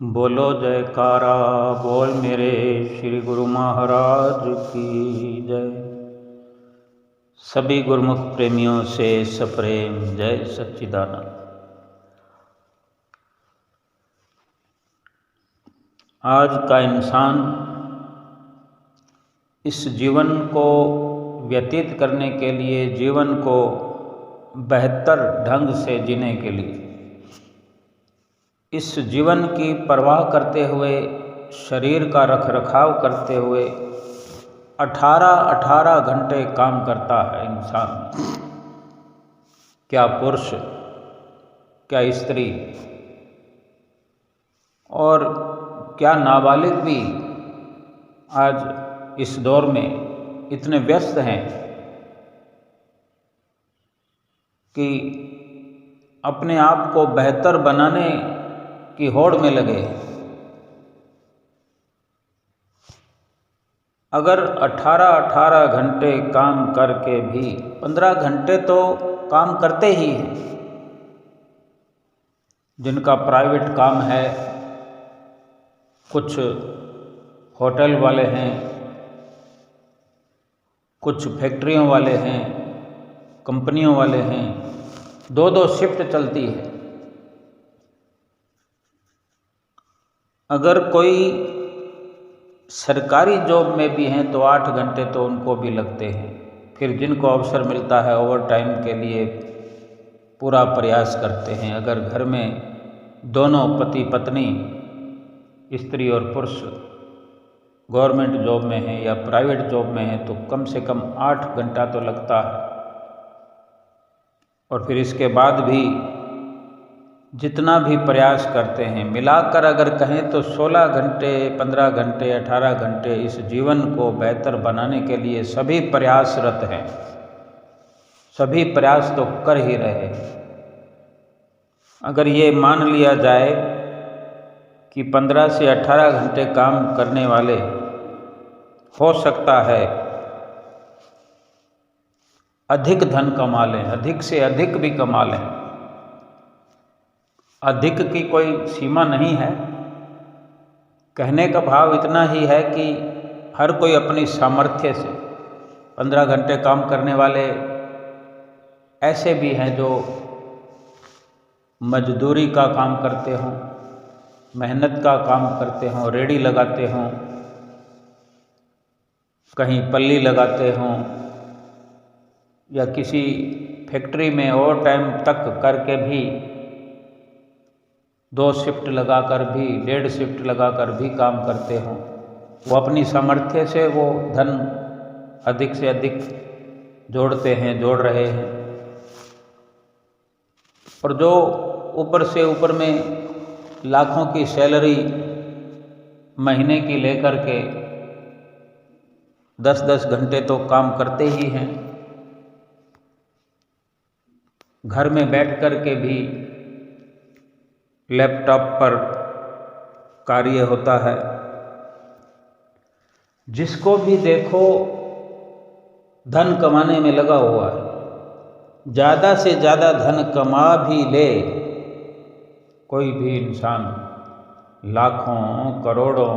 बोलो जयकारा बोल मेरे श्री गुरु महाराज की जय। सभी गुरुमुख प्रेमियों से सप्रेम जय सच्चिदानंद। आज का इंसान इस जीवन को व्यतीत करने के लिए, जीवन को बेहतर ढंग से जीने के लिए, इस जीवन की परवाह करते हुए, शरीर का रखरखाव करते हुए 18 घंटे काम करता है इंसान। क्या पुरुष, क्या स्त्री और क्या नाबालिग भी आज इस दौर में इतने व्यस्त हैं कि अपने आप को बेहतर बनाने की होड़ में लगे। अगर 18 घंटे काम करके भी 15 घंटे तो काम करते ही हैं। जिनका प्राइवेट काम है, कुछ होटल वाले हैं, कुछ फैक्ट्रियों वाले हैं, कंपनियों वाले हैं, 2 शिफ्ट चलती है। अगर कोई सरकारी जॉब में भी हैं तो 8 घंटे तो उनको भी लगते हैं। फिर जिनको अवसर मिलता है ओवर टाइम के लिए पूरा प्रयास करते हैं। अगर घर में दोनों पति पत्नी, स्त्री और पुरुष गवर्नमेंट जॉब में हैं या प्राइवेट जॉब में हैं तो कम से कम 8 घंटा तो लगता है। और फिर इसके बाद भी जितना भी प्रयास करते हैं, मिलाकर अगर कहें तो 16 घंटे, 15 घंटे, 18 घंटे इस जीवन को बेहतर बनाने के लिए सभी प्रयासरत हैं। सभी प्रयास तो कर ही रहे हैं। अगर ये मान लिया जाए कि 15 से 18 घंटे काम करने वाले हो सकता है अधिक धन कमा लें, अधिक से अधिक भी कमा लें। अधिक की कोई सीमा नहीं है। कहने का भाव इतना ही है कि हर कोई अपनी सामर्थ्य से 15 घंटे काम करने वाले ऐसे भी हैं जो मजदूरी का काम करते हों, मेहनत का काम करते हों, रेडी लगाते हों, कहीं पल्ली लगाते हों या किसी फैक्ट्री में ओवर टाइम तक करके भी 2 शिफ्ट लगाकर भी, 1.5 शिफ्ट लगाकर भी काम करते हों। वो अपनी सामर्थ्य से वो धन अधिक से अधिक जोड़ते हैं, जोड़ रहे हैं। और जो ऊपर से ऊपर में लाखों की सैलरी महीने की लेकर के 10 घंटे तो काम करते ही हैं। घर में बैठ कर के भी लैपटॉप पर कार्य होता है। जिसको भी देखो धन कमाने में लगा हुआ है। ज़्यादा से ज़्यादा धन कमा भी ले कोई भी इंसान, लाखों, करोड़ों,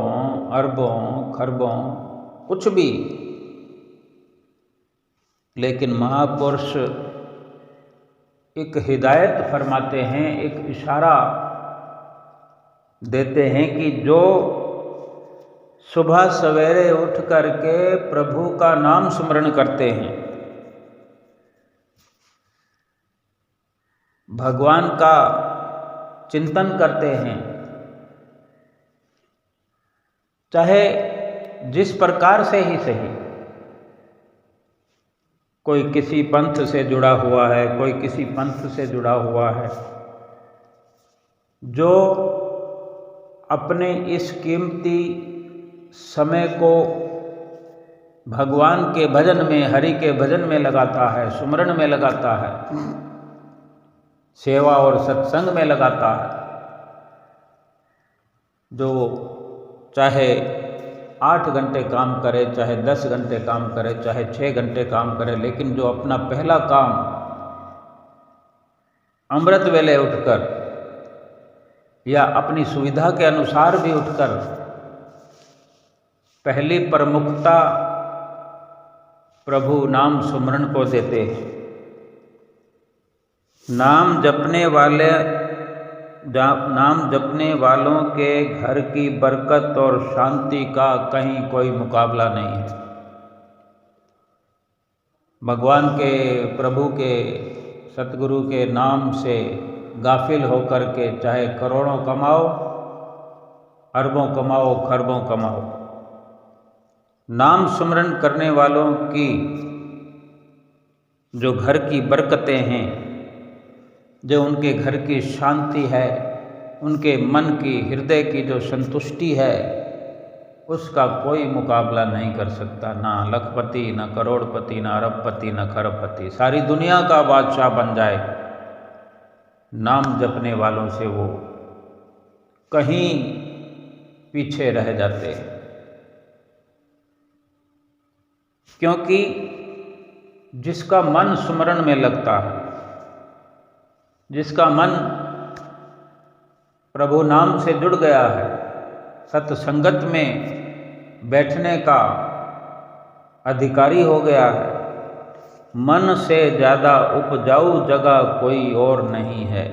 अरबों, खरबों, कुछ भी, लेकिन महापुरुष एक हिदायत फरमाते हैं, एक इशारा देते हैं कि जो सुबह सवेरे उठ करके प्रभु का नाम स्मरण करते हैं, भगवान का चिंतन करते हैं, चाहे जिस प्रकार से ही सही, कोई किसी पंथ से जुड़ा हुआ है, कोई किसी पंथ से जुड़ा हुआ है, जो अपने इस कीमती समय को भगवान के भजन में, हरि के भजन में लगाता है, सुमरन में लगाता है, सेवा और सत्संग में लगाता है, जो चाहे 8 घंटे काम करे, चाहे 10 घंटे काम करे, चाहे 6 घंटे काम करे, लेकिन जो अपना पहला काम अमृत वेले उठकर या अपनी सुविधा के अनुसार भी उठकर पहली प्रमुखता प्रभु नाम सुमरण को देते हैं। नाम जपने वालों के घर की बरकत और शांति का कहीं कोई मुकाबला नहीं है। भगवान के, प्रभु के, सतगुरु के नाम से गाफिल होकर के चाहे करोड़ों कमाओ, अरबों कमाओ, खरबों कमाओ, नाम सुमरण करने वालों की जो घर की बरकतें हैं, जो उनके घर की शांति है, उनके मन की, हृदय की जो संतुष्टि है, उसका कोई मुकाबला नहीं कर सकता। ना लखपति, ना करोड़पति, ना अरबपति, ना खरबपति, सारी दुनिया का बादशाह बन जाए, नाम जपने वालों से वो कहीं पीछे रह जाते हैं। क्योंकि जिसका मन सुमरण में लगता है, जिसका मन प्रभु नाम से जुड़ गया है, सत्संगत में बैठने का अधिकारी हो गया है, मन से ज़्यादा उपजाऊ जगह कोई और नहीं है।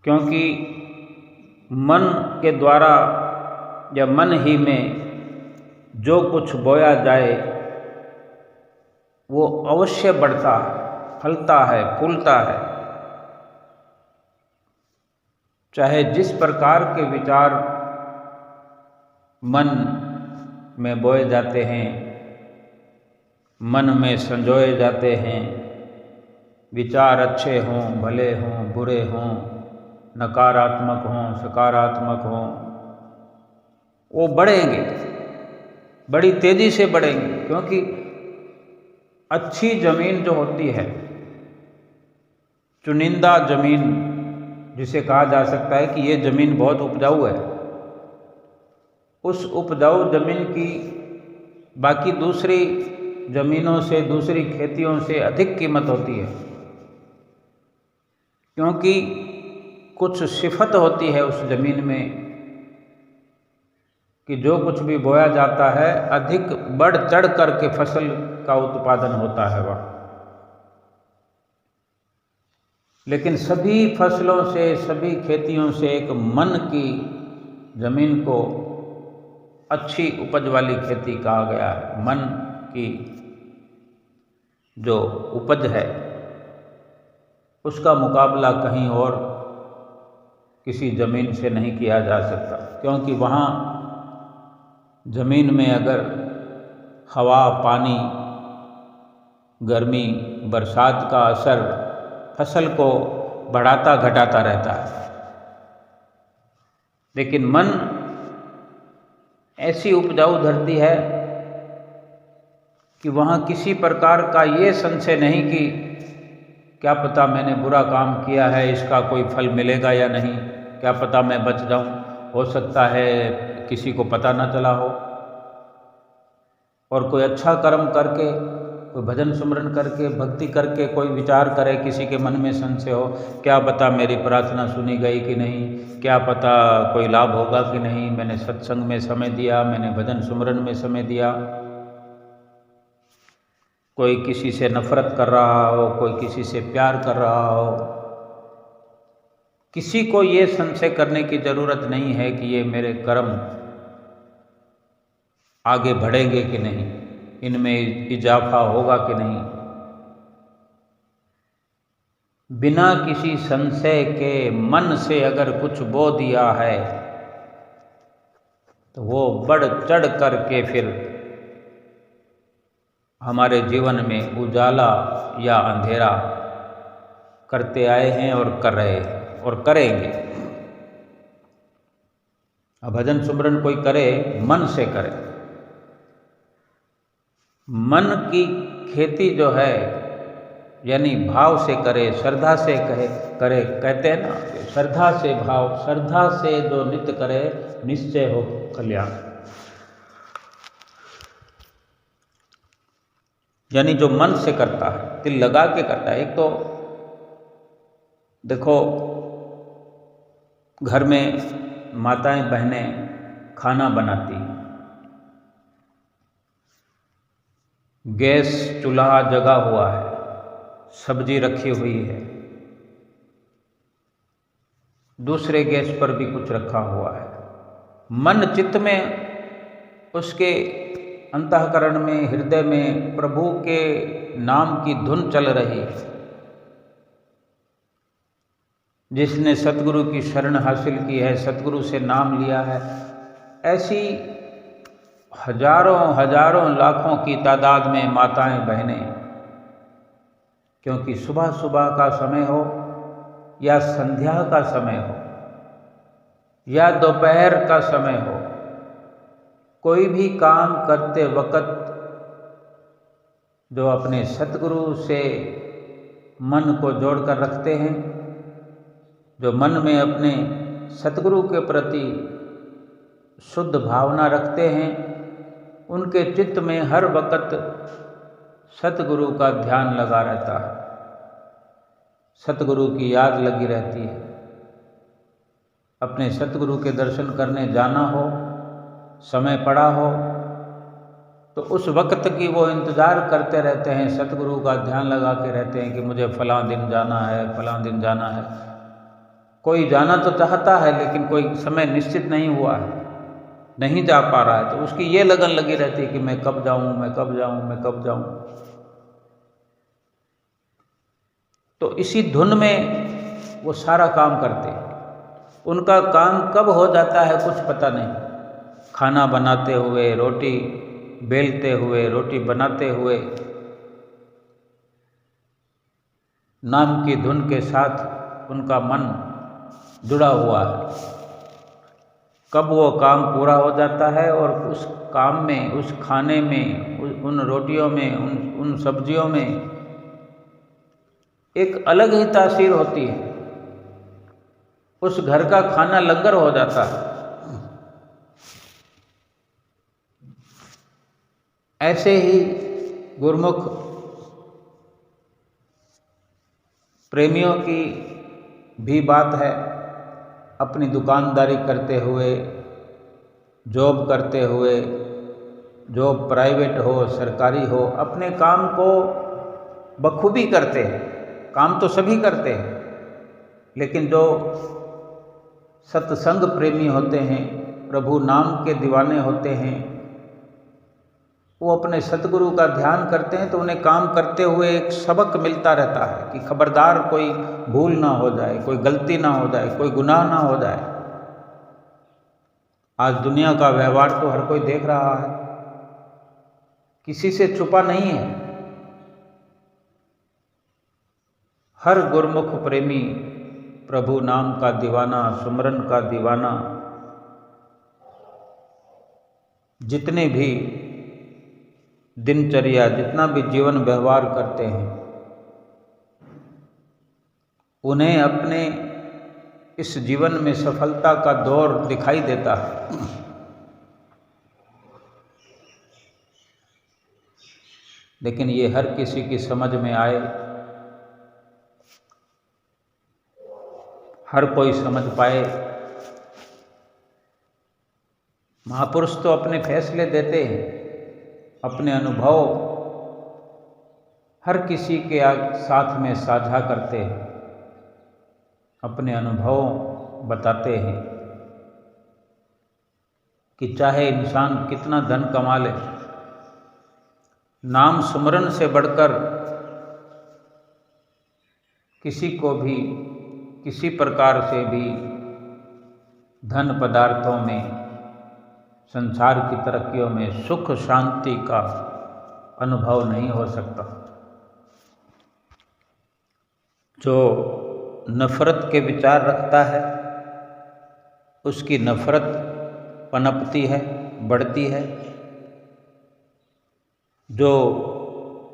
क्योंकि मन के द्वारा या मन ही में जो कुछ बोया जाए वो अवश्य बढ़ता है, फलता है, फूलता है। चाहे जिस प्रकार के विचार मन में बोए जाते हैं, मन में संजोए जाते हैं, विचार अच्छे हों, भले हों, बुरे हों, नकारात्मक हों, सकारात्मक हों, वो बढ़ेंगे, बड़ी तेजी से बढ़ेंगे। क्योंकि अच्छी जमीन जो होती है, चुनिंदा जमीन, जिसे कहा जा सकता है कि ये जमीन बहुत उपजाऊ है, उस उपजाऊ जमीन की बाकी दूसरी जमीनों से, दूसरी खेतियों से अधिक कीमत होती है। क्योंकि कुछ सिफत होती है उस जमीन में कि जो कुछ भी बोया जाता है अधिक बढ़ चढ़ करके फसल का उत्पादन होता है वह। लेकिन सभी फसलों से, सभी खेतियों से एक मन की जमीन को अच्छी उपज वाली खेती कहा गया है। मन की जो उपज है उसका मुकाबला कहीं और किसी जमीन से नहीं किया जा सकता। क्योंकि वहाँ जमीन में अगर हवा, पानी, गर्मी, बरसात का असर फसल को बढ़ाता घटाता रहता है, लेकिन मन ऐसी उपजाऊ धरती है कि वहाँ किसी प्रकार का ये संशय नहीं कि क्या पता मैंने बुरा काम किया है, इसका कोई फल मिलेगा या नहीं, क्या पता मैं बच जाऊं, हो सकता है किसी को पता ना चला हो। और कोई अच्छा कर्म करके, कोई भजन सुमरन करके, भक्ति करके कोई विचार करे, किसी के मन में संशय हो, क्या पता मेरी प्रार्थना सुनी गई कि नहीं, क्या पता कोई लाभ होगा कि नहीं, मैंने सत्संग में समय दिया, मैंने भजन सुमरन में समय दिया। कोई किसी से नफरत कर रहा हो, कोई किसी से प्यार कर रहा हो, किसी को ये संशय करने की जरूरत नहीं है कि ये मेरे कर्म आगे बढ़ेंगे कि नहीं, इनमें इजाफा होगा कि नहीं। बिना किसी संशय के मन से अगर कुछ बो दिया है तो वो बढ़ चढ़ करके फिर हमारे जीवन में उजाला या अंधेरा करते आए हैं और कर रहे हैं और करेंगे। अब भजन सुमरन कोई करे, मन से करे। मन की खेती जो है यानी भाव से करे, श्रद्धा से करे। कहते हैं ना, श्रद्धा से भाव, श्रद्धा से जो नित्य करे निश्चय हो कल्याण। यानी जो मन से करता है, दिल लगा के करता है। एक तो देखो, घर में माताएं बहनें खाना बनाती, गैस चूल्हा जगा हुआ है, सब्जी रखी हुई है, दूसरे गैस पर भी कुछ रखा हुआ है, मन चित्त में उसके अंतःकरण में, हृदय में प्रभु के नाम की धुन चल रही है। जिसने सतगुरु की शरण हासिल की है, सतगुरु से नाम लिया है, ऐसी हजारों हजारों लाखों की तादाद में माताएं बहनें, क्योंकि सुबह सुबह का समय हो या संध्या का समय हो या दोपहर का समय हो, कोई भी काम करते वक्त जो अपने सतगुरु से मन को जोड़कर रखते हैं, जो मन में अपने सतगुरु के प्रति शुद्ध भावना रखते हैं, उनके चित्त में हर वक्त सतगुरु का ध्यान लगा रहता है, सतगुरु की याद लगी रहती है। अपने सतगुरु के दर्शन करने जाना हो, समय पड़ा हो, तो उस वक्त की वो इंतज़ार करते रहते हैं, सतगुरु का ध्यान लगा के रहते हैं कि मुझे फलां दिन जाना है, फलां दिन जाना है। कोई जाना तो चाहता है, लेकिन कोई समय निश्चित नहीं हुआ है, नहीं जा पा रहा है, तो उसकी ये लगन लगी रहती है कि मैं कब जाऊं, मैं कब जाऊं, मैं कब जाऊं। तो इसी धुन में वो सारा काम करते हैं। उनका काम कब हो जाता है कुछ पता नहीं। खाना बनाते हुए, रोटी बेलते हुए, रोटी बनाते हुए, नाम की धुन के साथ उनका मन जुड़ा हुआ है। कब वो काम पूरा हो जाता है और उस काम में, उस खाने में, उन रोटियों में, उन सब्जियों में एक अलग ही तासीर होती है। उस घर का खाना लंगर हो जाता है। ऐसे ही गुरमुख प्रेमियों की भी बात है। अपनी दुकानदारी करते हुए, जॉब करते हुए, जॉब प्राइवेट हो, सरकारी हो, अपने काम को बखूबी करते हैं। काम तो सभी करते हैं, लेकिन जो सत्संग प्रेमी होते हैं, प्रभु नाम के दीवाने होते हैं, वो अपने सतगुरु का ध्यान करते हैं, तो उन्हें काम करते हुए एक सबक मिलता रहता है कि खबरदार कोई भूल ना हो जाए, कोई गलती ना हो जाए, कोई गुनाह ना हो जाए। आज दुनिया का व्यवहार तो हर कोई देख रहा है, किसी से छुपा नहीं है। हर गुरमुख प्रेमी, प्रभु नाम का दीवाना, सुमरन का दीवाना, जितने भी दिनचर्या, जितना भी जीवन व्यवहार करते हैं, उन्हें अपने इस जीवन में सफलता का दौर दिखाई देता है। लेकिन ये हर किसी की समझ में आए, हर कोई समझ पाए। महापुरुष तो अपने फैसले देते हैं, अपने अनुभव हर किसी के साथ में साझा करते हैं, अपने अनुभव बताते हैं कि चाहे इंसान कितना धन कमा ले, नाम सुमरन से बढ़कर किसी को भी किसी प्रकार से भी धन पदार्थों में, संसार की तरक्कियों में सुख शांति का अनुभव नहीं हो सकता। जो नफरत के विचार रखता है, उसकी नफरत पनपती है, बढ़ती है। जो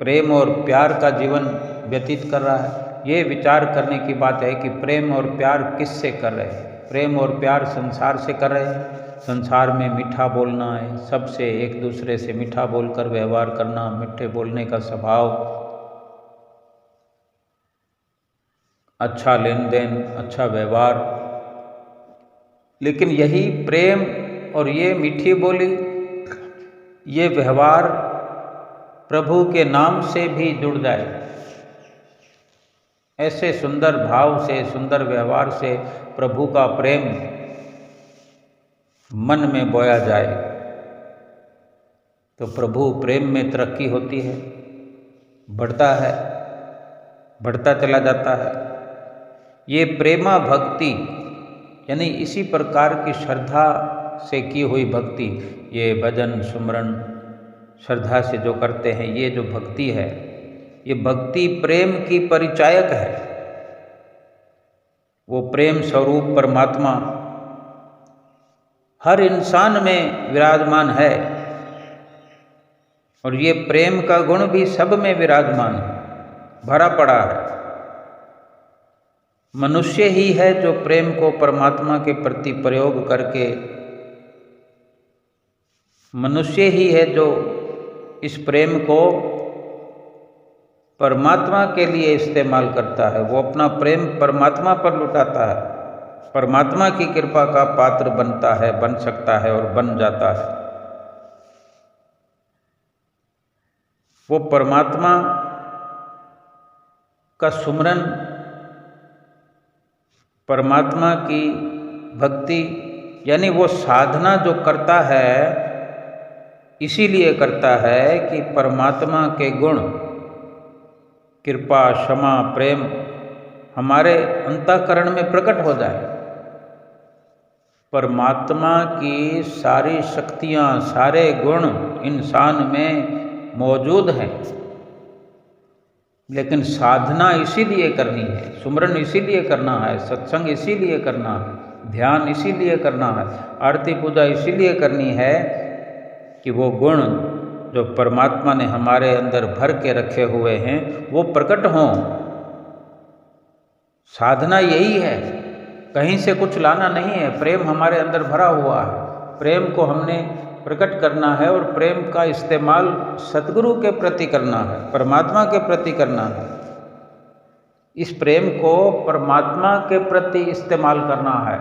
प्रेम और प्यार का जीवन व्यतीत कर रहा है, ये विचार करने की बात है कि प्रेम और प्यार किससे कर रहे हैं। प्रेम और प्यार संसार से कर रहे हैं। संसार में मीठा बोलना है, सबसे एक दूसरे से मीठा बोलकर व्यवहार करना, मीठे बोलने का स्वभाव, अच्छा लेन देन, अच्छा व्यवहार। लेकिन यही प्रेम और ये मीठी बोली, ये व्यवहार प्रभु के नाम से भी जुड़ जाए, ऐसे सुंदर भाव से, सुंदर व्यवहार से प्रभु का प्रेम मन में बोया जाए, तो प्रभु प्रेम में तरक्की होती है, बढ़ता है, बढ़ता चला जाता है। ये प्रेमा भक्ति यानी इसी प्रकार की श्रद्धा से की हुई भक्ति, ये भजन सुमरन श्रद्धा से जो करते हैं, ये जो भक्ति है, ये भक्ति प्रेम की परिचायक है। वो प्रेम स्वरूप परमात्मा हर इंसान में विराजमान है, और ये प्रेम का गुण भी सब में विराजमान है, भरा पड़ा है। मनुष्य ही है जो प्रेम को परमात्मा के प्रति प्रयोग करके, मनुष्य ही है जो इस प्रेम को परमात्मा के लिए इस्तेमाल करता है। वो अपना प्रेम परमात्मा पर लुटाता है, परमात्मा की कृपा का पात्र बनता है, बन सकता है और बन जाता है। वो परमात्मा का सुमरन, परमात्मा की भक्ति यानी वो साधना जो करता है, इसीलिए करता है कि परमात्मा के गुण कृपा, क्षमा, प्रेम हमारे अंतःकरण में प्रकट हो जाए। परमात्मा की सारी शक्तियाँ, सारे गुण इंसान में मौजूद हैं, लेकिन साधना इसीलिए करनी है, सुमरन इसीलिए करना है, सत्संग इसीलिए करना है, ध्यान इसीलिए करना है, आरती पूजा इसीलिए करनी है कि वो गुण जो परमात्मा ने हमारे अंदर भर के रखे हुए हैं वो प्रकट हों। साधना यही है, कहीं से कुछ लाना नहीं है। प्रेम हमारे अंदर भरा हुआ है, प्रेम को हमने प्रकट करना है, और प्रेम का इस्तेमाल सद्गुरु के प्रति करना है, परमात्मा के प्रति करना है। इस प्रेम को परमात्मा के प्रति इस्तेमाल करना है।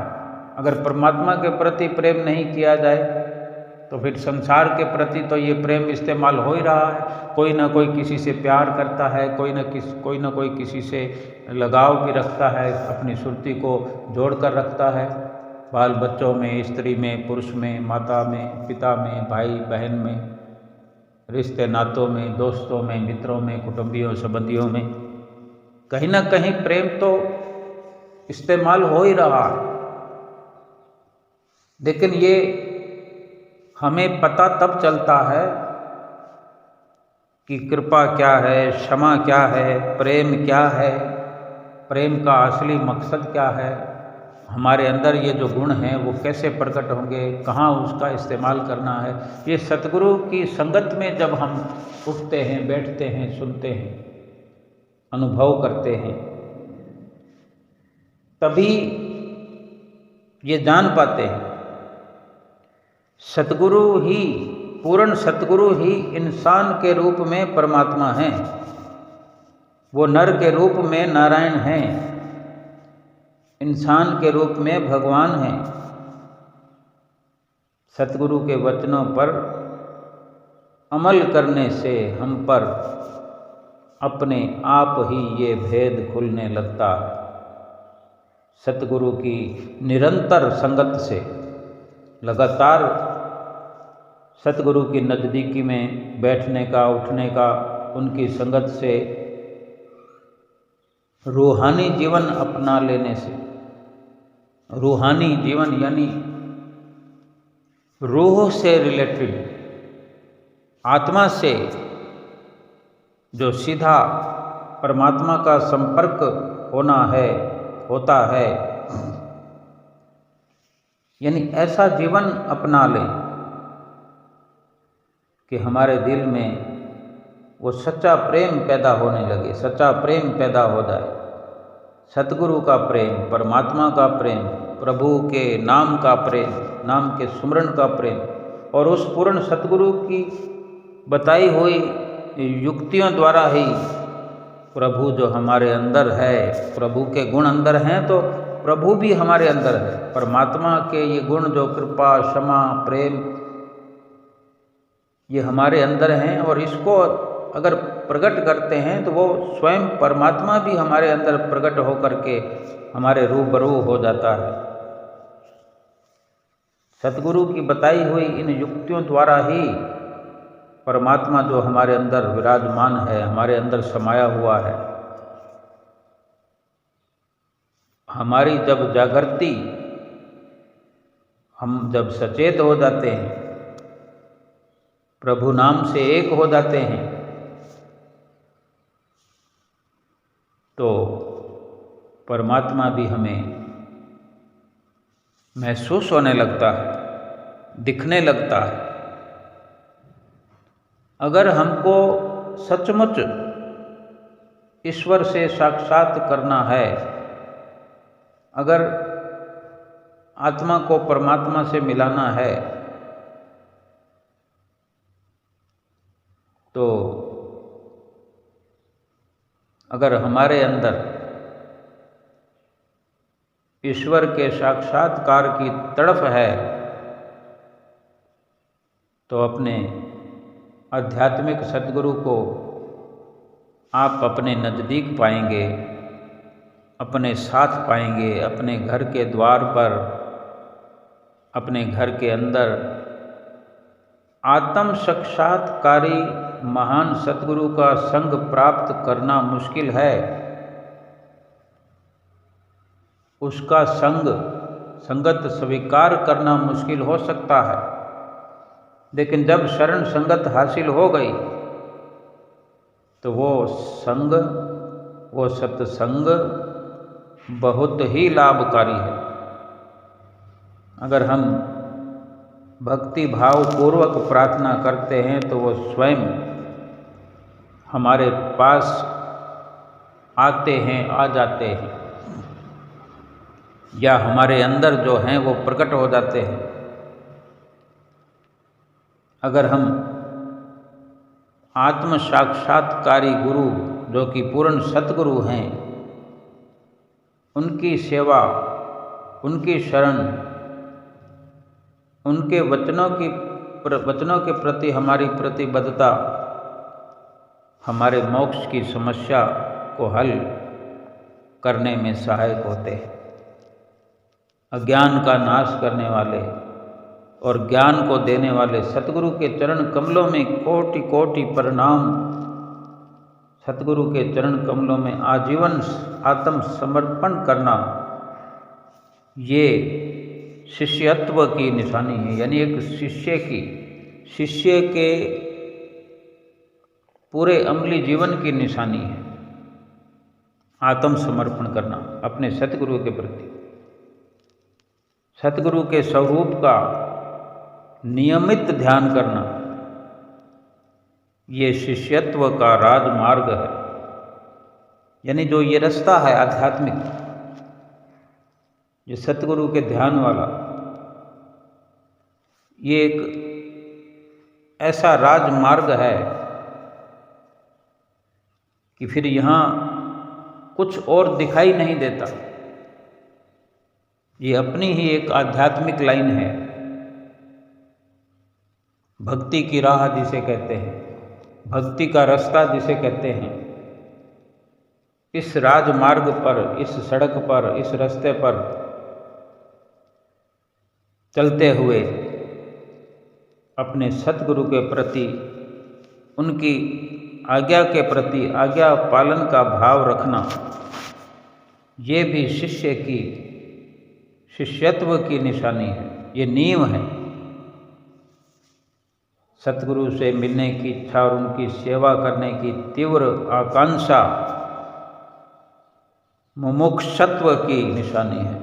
अगर परमात्मा के प्रति प्रेम नहीं किया जाए तो फिर संसार के प्रति तो ये प्रेम इस्तेमाल हो ही रहा है। कोई ना कोई किसी से प्यार करता है, कोई ना कोई किसी से लगाव भी रखता है, अपनी सुरती को जोड़ कर रखता है। बाल बच्चों में, स्त्री में, पुरुष में, माता में, पिता में, भाई बहन में, रिश्ते नातों में, दोस्तों में, मित्रों में, कुटुंबियों संबंधियों में, कहीं ना कहीं प्रेम तो इस्तेमाल हो ही रहा है। लेकिन ये हमें पता तब चलता है कि कृपा क्या है, क्षमा क्या है, प्रेम क्या है, प्रेम का असली मकसद क्या है, हमारे अंदर ये जो गुण हैं वो कैसे प्रकट होंगे, कहाँ उसका इस्तेमाल करना है। ये सतगुरु की संगत में जब हम उठते हैं, बैठते हैं, सुनते हैं, अनुभव करते हैं, तभी ये जान पाते हैं सतगुरु ही, पूर्ण सतगुरु ही इंसान के रूप में परमात्मा हैं, वो नर के रूप में नारायण हैं, इंसान के रूप में भगवान हैं। सतगुरु के वचनों पर अमल करने से हम पर अपने आप ही ये भेद खुलने लगता है। सतगुरु की निरंतर संगत से, लगातार सतगुरु की नज़दीकी में बैठने का, उठने का, उनकी संगत से, रूहानी जीवन अपना लेने से, रूहानी जीवन यानी रूह से रिलेटेड, आत्मा से जो सीधा परमात्मा का संपर्क होता है, यानी ऐसा जीवन अपना लें कि हमारे दिल में वो सच्चा प्रेम पैदा होने लगे, सच्चा प्रेम पैदा हो जाए। सतगुरु का प्रेम, परमात्मा का प्रेम, प्रभु के नाम का प्रेम, नाम के सुमरन का प्रेम, और उस पूर्ण सतगुरु की बताई हुई युक्तियों द्वारा ही प्रभु जो हमारे अंदर है, प्रभु के गुण अंदर हैं तो प्रभु भी हमारे अंदर है। परमात्मा के ये गुण जो कृपा, क्षमा, प्रेम, ये हमारे अंदर हैं और इसको अगर प्रकट करते हैं तो वो स्वयं परमात्मा भी हमारे अंदर प्रकट होकर के हमारे रूबरू हो जाता है। सतगुरु की बताई हुई इन युक्तियों द्वारा ही परमात्मा जो हमारे अंदर विराजमान है, हमारे अंदर समाया हुआ है, हमारी जब जागृति, हम जब सचेत हो जाते हैं, प्रभु नाम से एक हो जाते हैं, तो परमात्मा भी हमें महसूस होने लगता है, दिखने लगता है। अगर हमको सचमुच ईश्वर से साक्षात करना है, अगर आत्मा को परमात्मा से मिलाना है, तो अगर हमारे अंदर ईश्वर के साक्षात्कार की तड़फ है तो अपने आध्यात्मिक सद्गुरु को आप अपने नज़दीक पाएंगे, अपने साथ पाएंगे, अपने घर के द्वार पर, अपने घर के अंदर। आत्म साक्षात्कारी महान सद्गुरु का संग प्राप्त करना मुश्किल है। उसका संगत स्वीकार करना मुश्किल हो सकता है, लेकिन जब शरण संगत हासिल हो गई तो वो संग, वो सत्संग बहुत ही लाभकारी है। अगर हम भक्ति भाव पूर्वक प्रार्थना करते हैं तो वो स्वयं हमारे पास आते हैं, आ जाते हैं, या हमारे अंदर जो हैं वो प्रकट हो जाते हैं। अगर हम आत्म साक्षात्कारी गुरु जो कि पूर्ण सतगुरु हैं, उनकी सेवा, उनकी शरण, उनके वचनों के प्रति हमारी प्रतिबद्धता हमारे मोक्ष की समस्या को हल करने में सहायक होते हैं। अज्ञान का नाश करने वाले और ज्ञान को देने वाले सतगुरु के चरण कमलों में कोटि कोटि प्रणाम। सतगुरु के चरण कमलों में आजीवन आत्म समर्पण करना, ये शिष्यत्व की निशानी है। यानी एक शिष्य के पूरे अमली जीवन की निशानी है आत्म समर्पण करना अपने सतगुरु के प्रति। सतगुरु के स्वरूप का नियमित ध्यान करना, ये शिष्यत्व का राजमार्ग है। यानी जो ये रास्ता है आध्यात्मिक, ये सतगुरु के ध्यान वाला, ये एक ऐसा राजमार्ग है कि फिर यहाँ कुछ और दिखाई नहीं देता। ये अपनी ही एक आध्यात्मिक लाइन है, भक्ति की राह जिसे कहते हैं, भक्ति का रास्ता जिसे कहते हैं। इस राजमार्ग पर, इस सड़क पर, इस रास्ते पर चलते हुए अपने सतगुरु के प्रति, उनकी आज्ञा के प्रति आज्ञा पालन का भाव रखना, ये भी शिष्यत्व की निशानी है। ये नींव है। सतगुरु से मिलने की इच्छा और उनकी सेवा करने की तीव्र आकांक्षा मुमुक्षुत्व की निशानी है।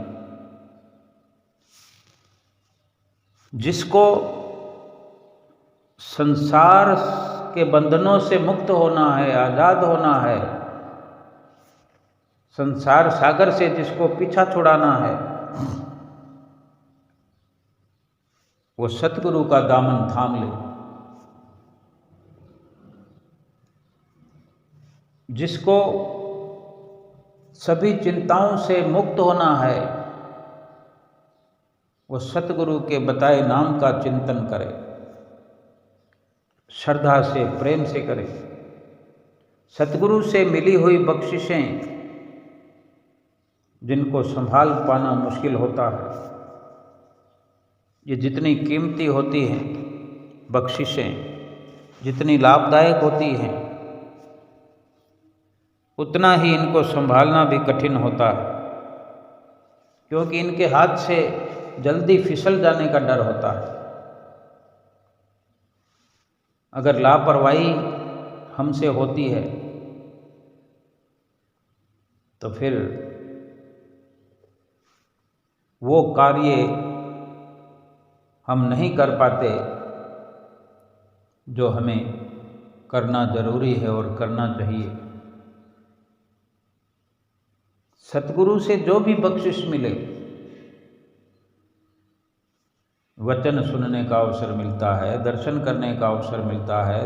जिसको संसार के बंधनों से मुक्त होना है, आजाद होना है, संसार सागर से जिसको पीछा छुड़ाना है, वो सतगुरु का दामन थाम ले। जिसको सभी चिंताओं से मुक्त होना है, वो सतगुरु के बताए नाम का चिंतन करे, श्रद्धा से, प्रेम से करे। सतगुरु से मिली हुई बख्शिशें जिनको संभाल पाना मुश्किल होता है, ये जितनी कीमती होती हैं बख्शिशें, जितनी लाभदायक होती हैं, उतना ही इनको संभालना भी कठिन होता है, क्योंकि इनके हाथ से जल्दी फिसल जाने का डर होता है। अगर लापरवाही हमसे होती है तो फिर वो कार्य हम नहीं कर पाते जो हमें करना जरूरी है और करना चाहिए। सतगुरु से जो भी बख्शिश मिले, वचन सुनने का अवसर मिलता है, दर्शन करने का अवसर मिलता है,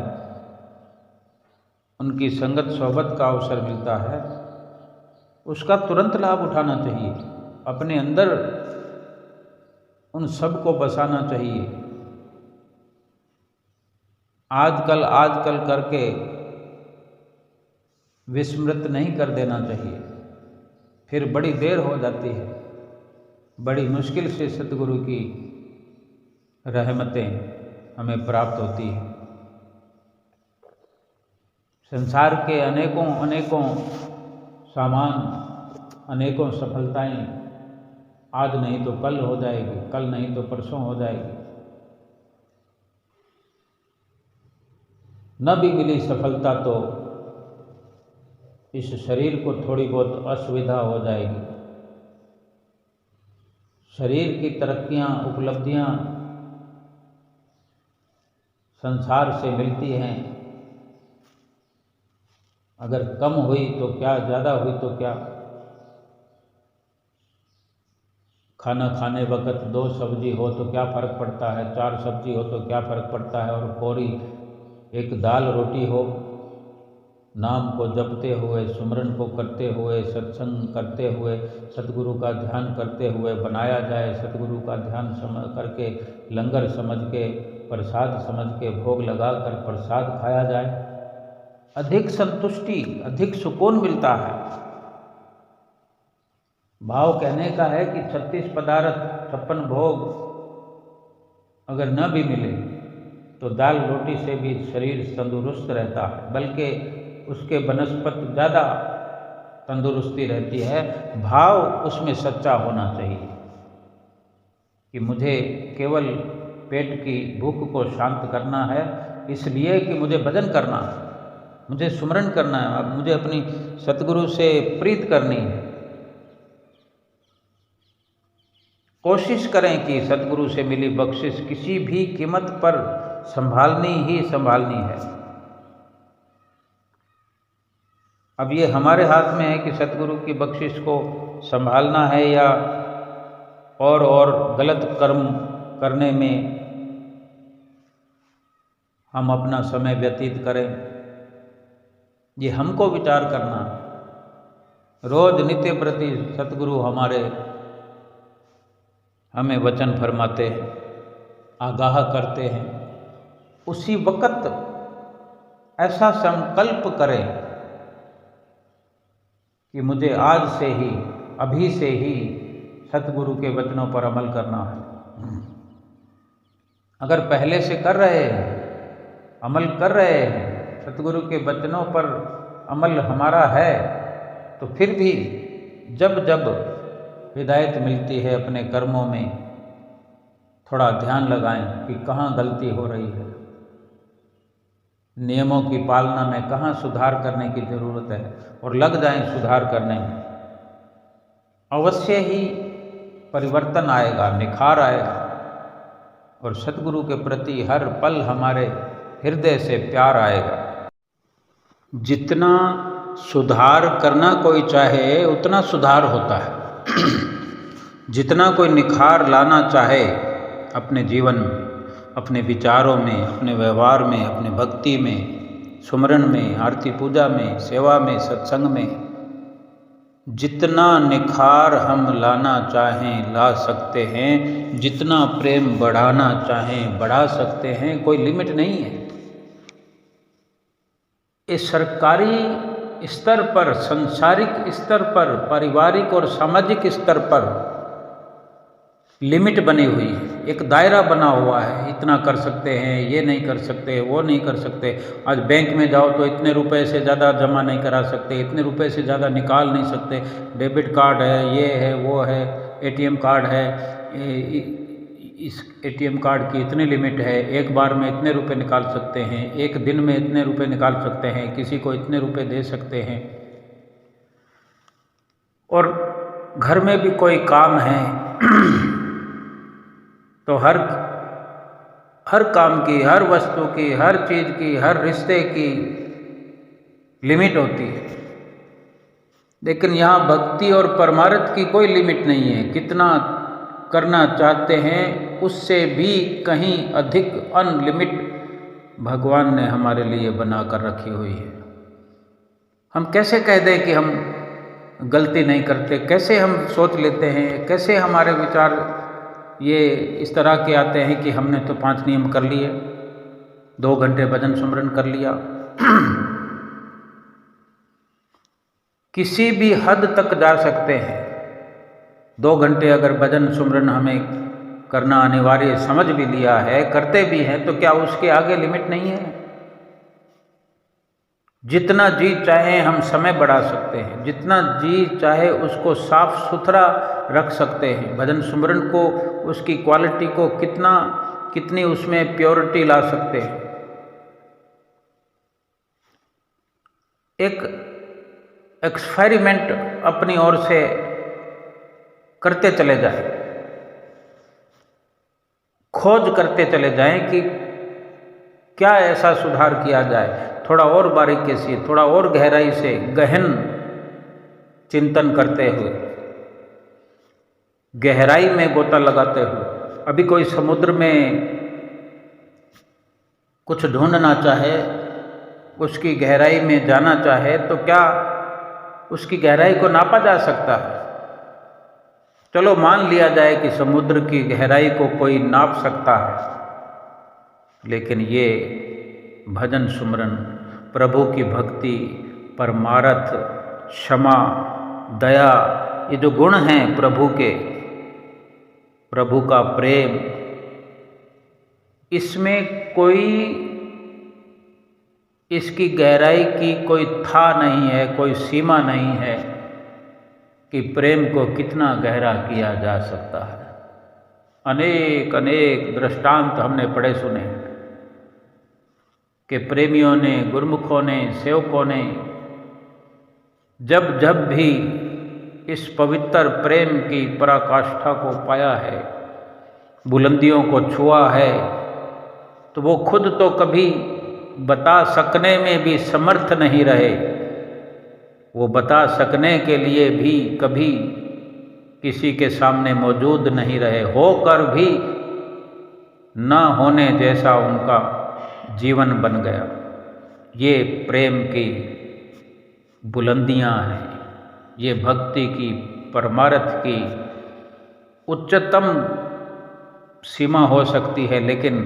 उनकी संगत सोहबत का अवसर मिलता है, उसका तुरंत लाभ उठाना चाहिए। अपने अंदर उन सब को बसाना चाहिए। आजकल करके विस्मृत नहीं कर देना चाहिए, फिर बड़ी देर हो जाती है। बड़ी मुश्किल से सतगुरु की रहमतें हमें प्राप्त होती हैं। संसार के अनेकों सामान, अनेकों सफलताएं आज नहीं तो कल हो जाएगी, कल नहीं तो परसों हो जाएगी। न भी मिली सफलता तो इस शरीर को थोड़ी बहुत असुविधा हो जाएगी। शरीर की तरक्कियां, उपलब्धियां संसार से मिलती हैं। अगर कम हुई तो क्या, ज़्यादा हुई तो क्या। खाना खाने वक्त 2 सब्जी हो तो क्या फ़र्क पड़ता है, 4 सब्जी हो तो क्या फ़र्क पड़ता है, और कोरी एक दाल रोटी हो, नाम को जपते हुए, सुमरन को करते हुए, सत्संग करते हुए, सतगुरु का ध्यान करते हुए बनाया जाए। सतगुरु का ध्यान करके, लंगर समझ के, प्रसाद समझ के, भोग लगाकर प्रसाद खाया जाए। अधिक संतुष्टि, अधिक सुकून मिलता है। भाव कहने का है कि 36 पदार्थ, 56 भोग अगर न भी मिले तो दाल रोटी से भी शरीर तंदुरुस्त रहता है, बल्कि उसके बनस्पत ज़्यादा तंदुरुस्ती रहती है। भाव उसमें सच्चा होना चाहिए कि मुझे केवल पेट की भूख को शांत करना है, इसलिए कि मुझे भजन करना है, मुझे सुमरन करना है, मुझे अपनी सतगुरु से प्रीत करनी है। कोशिश करें कि सतगुरु से मिली बख्शिश किसी भी कीमत पर संभालनी ही संभालनी है। अब ये हमारे हाथ में है कि सतगुरु की बख्शिश को संभालना है या और गलत कर्म करने में हम अपना समय व्यतीत करें, ये हमको विचार करना। रोज नित्य प्रति सतगुरु हमें वचन फरमाते हैं, आगाह करते हैं। उसी वक्त ऐसा संकल्प करें कि मुझे आज से ही, अभी से ही सतगुरु के वचनों पर अमल करना है। अगर पहले से कर रहे हैं, अमल कर रहे हैं, सतगुरु के वचनों पर अमल हमारा है, तो फिर भी जब जब हिदायत मिलती है अपने कर्मों में थोड़ा ध्यान लगाएं कि कहाँ गलती हो रही है, नियमों की पालना में कहाँ सुधार करने की ज़रूरत है, और लग जाएं सुधार करने में। अवश्य ही परिवर्तन आएगा, निखार आएगा, और सतगुरु के प्रति हर पल हमारे हृदय से प्यार आएगा। जितना सुधार करना कोई चाहे उतना सुधार होता है। जितना कोई निखार लाना चाहे अपने जीवन में, अपने विचारों में, अपने व्यवहार में, अपने भक्ति में, सुमरन में, आरती पूजा में, सेवा में, सत्संग में जितना निखार हम लाना चाहें ला सकते हैं, जितना प्रेम बढ़ाना चाहें बढ़ा सकते हैं, कोई लिमिट नहीं है। इस सरकारी स्तर पर, सांसारिक स्तर पर, पारिवारिक और सामाजिक स्तर पर लिमिट बनी हुई है, एक दायरा बना हुआ है, इतना कर सकते हैं, ये नहीं कर सकते, वो नहीं कर सकते। आज बैंक में जाओ तो इतने रुपए से ज़्यादा जमा नहीं करा सकते, इतने रुपए से ज़्यादा निकाल नहीं सकते, डेबिट कार्ड है, ये है, वो है, एटीएम कार्ड है, इस एटीएम कार्ड की इतनी लिमिट है, एक बार में इतने रुपए निकाल सकते हैं, एक दिन में इतने रुपए निकाल सकते हैं, किसी को इतने रुपए दे सकते हैं। और घर में भी कोई काम है तो हर काम की, हर वस्तु की, हर चीज़ की, हर रिश्ते की लिमिट होती है। लेकिन यहाँ भक्ति और परमार्थ की कोई लिमिट नहीं है। कितना करना चाहते हैं उससे भी कहीं अधिक अनलिमिट भगवान ने हमारे लिए बना कर रखी हुई है। हम कैसे कह दें कि हम गलती नहीं करते, कैसे हम सोच लेते हैं, कैसे हमारे विचार ये इस तरह के आते हैं कि हमने तो 5 नियम कर लिए, 2 घंटे भजन सुमरन कर लिया। किसी भी हद तक जा सकते हैं। 2 घंटे अगर भजन सुमरन हमें करना अनिवार्य समझ भी लिया है, करते भी हैं, तो क्या उसके आगे लिमिट नहीं है? जितना जी चाहे हम समय बढ़ा सकते हैं, जितना जी चाहे उसको साफ सुथरा रख सकते हैं। भजन सुमरन को, उसकी क्वालिटी को कितनी उसमें प्योरिटी ला सकते हैं। एक एक्सपेरिमेंट अपनी ओर से करते चले जाएं, खोज करते चले जाएं कि क्या ऐसा सुधार किया जाए। थोड़ा और बारीकी से, थोड़ा और गहराई से, गहन चिंतन करते हुए, गहराई में गोता लगाते हुए। अभी कोई समुद्र में कुछ ढूंढना चाहे, उसकी गहराई में जाना चाहे, तो क्या उसकी गहराई को नापा जा सकता है? चलो मान लिया जाए कि समुद्र की गहराई को कोई नाप सकता है, लेकिन ये भजन सुमरन, प्रभु की भक्ति, परमार्थ, क्षमा, दया, ये जो गुण हैं प्रभु के, प्रभु का प्रेम, इसमें कोई, इसकी गहराई की कोई था नहीं है, कोई सीमा नहीं है कि प्रेम को कितना गहरा किया जा सकता है। अनेक अनेक दृष्टांत हमने पढ़े सुने हैं कि प्रेमियों ने, गुरमुखों ने, सेवकों ने जब जब भी इस पवित्र प्रेम की पराकाष्ठा को पाया है, बुलंदियों को छुआ है, तो वो खुद तो कभी बता सकने में भी समर्थ नहीं रहे। वो बता सकने के लिए भी कभी किसी के सामने मौजूद नहीं रहे, होकर भी न होने जैसा उनका जीवन बन गया। ये प्रेम की बुलंदियां हैं, ये भक्ति की, परमार्थ की उच्चतम सीमा हो सकती है, लेकिन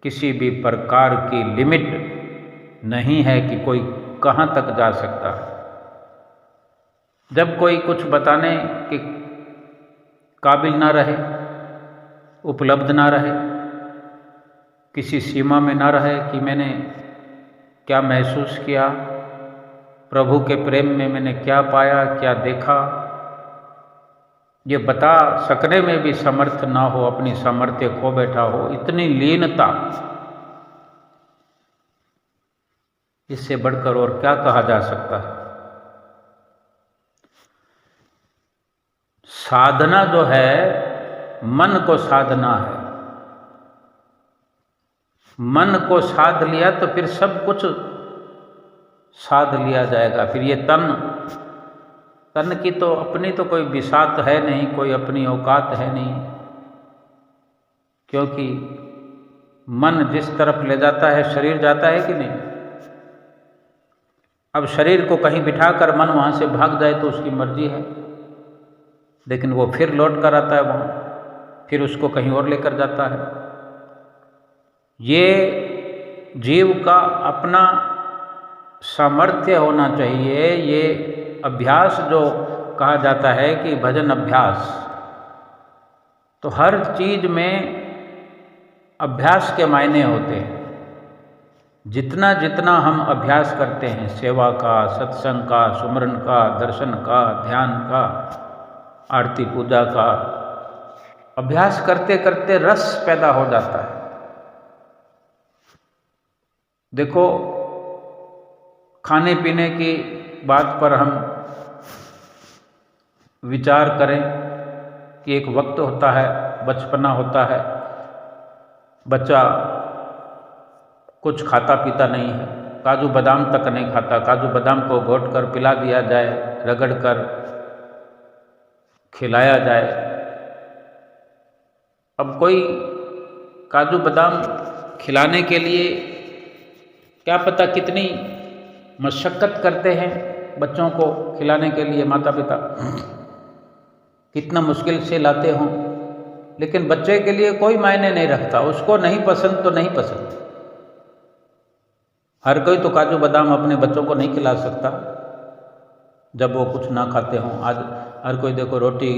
किसी भी प्रकार की लिमिट नहीं है कि कोई कहाँ तक जा सकता है। जब कोई कुछ बताने के काबिल ना रहे, उपलब्ध ना रहे, किसी सीमा में ना रहे कि मैंने क्या महसूस किया, प्रभु के प्रेम में मैंने क्या पाया, क्या देखा, ये बता सकने में भी समर्थ ना हो, अपनी सामर्थ्य खो बैठा हो, इतनी लीनता, इससे बढ़कर और क्या कहा जा सकता है। साधना जो है, मन को साधना है। मन को साध लिया तो फिर सब कुछ साध लिया जाएगा। फिर ये तन की तो अपनी तो कोई बिसात है नहीं, कोई अपनी औकात है नहीं, क्योंकि मन जिस तरफ ले जाता है शरीर जाता है कि नहीं। अब शरीर को कहीं बिठाकर मन वहाँ से भाग जाए तो उसकी मर्जी है, लेकिन वो फिर लौट कर आता है वहाँ, फिर उसको कहीं और लेकर जाता है। ये जीव का अपना सामर्थ्य होना चाहिए। ये अभ्यास जो कहा जाता है कि भजन अभ्यास, तो हर चीज में अभ्यास के मायने होते हैं। जितना जितना हम अभ्यास करते हैं, सेवा का, सत्संग का, सुमरन का, दर्शन का, ध्यान का, आरती पूजा का, अभ्यास करते करते रस पैदा हो जाता है। देखो, खाने पीने की बात पर हम विचार करें कि एक वक्त होता है, बचपना होता है, बच्चा कुछ खाता पीता नहीं है, काजू बादाम तक नहीं खाता। काजू बादाम को घोट कर पिला दिया जाए, रगड़ कर खिलाया जाए। अब कोई काजू बादाम खिलाने के लिए क्या पता कितनी मशक्क़त करते हैं बच्चों को खिलाने के लिए माता पिता, कितना मुश्किल से लाते हों, लेकिन बच्चे के लिए कोई मायने नहीं रखता। उसको नहीं पसंद तो नहीं पसंद। हर कोई तो काजू बादाम अपने बच्चों को नहीं खिला सकता जब वो कुछ ना खाते हों। आज हर कोई देखो, रोटी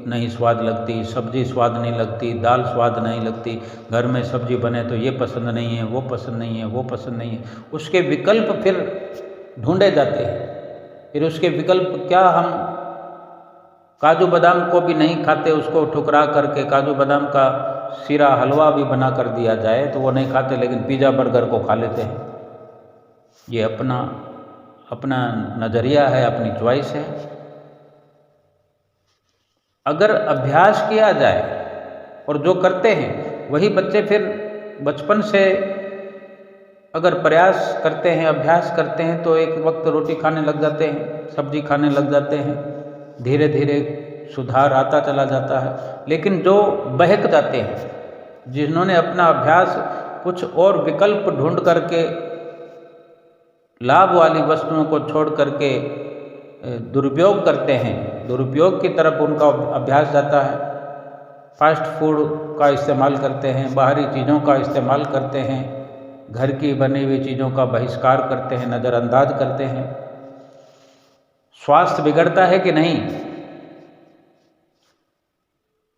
नहीं स्वाद लगती, सब्जी स्वाद नहीं लगती, दाल स्वाद नहीं लगती, घर में सब्जी बने तो ये पसंद नहीं है, वो पसंद नहीं है, वो पसंद नहीं है। उसके विकल्प फिर ढूंढे जाते हैं। फिर उसके विकल्प क्या, हम काजू बादाम को भी नहीं खाते, उसको ठुकरा करके काजू बादाम का सीरा हलवा भी बना कर दिया जाए तो वो नहीं खाते, लेकिन पिज़्ज़ा बर्गर को खा लेते हैं। ये अपना अपना नज़रिया है, अपनी चॉइस है। अगर अभ्यास किया जाए, और जो करते हैं वही बच्चे फिर बचपन से अगर प्रयास करते हैं, अभ्यास करते हैं, तो एक वक्त रोटी खाने लग जाते हैं, सब्जी खाने लग जाते हैं, धीरे धीरे सुधार आता चला जाता है। लेकिन जो बहक जाते हैं, जिन्होंने अपना अभ्यास कुछ और विकल्प ढूंढ करके लाभ वाली वस्तुओं को छोड़ करके दुरुपयोग करते हैं, दुरुपयोग की तरफ उनका अभ्यास जाता है। फास्ट फूड का इस्तेमाल करते हैं, बाहरी चीज़ों का इस्तेमाल करते हैं, घर की बनी हुई चीज़ों का बहिष्कार करते हैं, नज़रअंदाज करते हैं। स्वास्थ्य बिगड़ता है कि नहीं,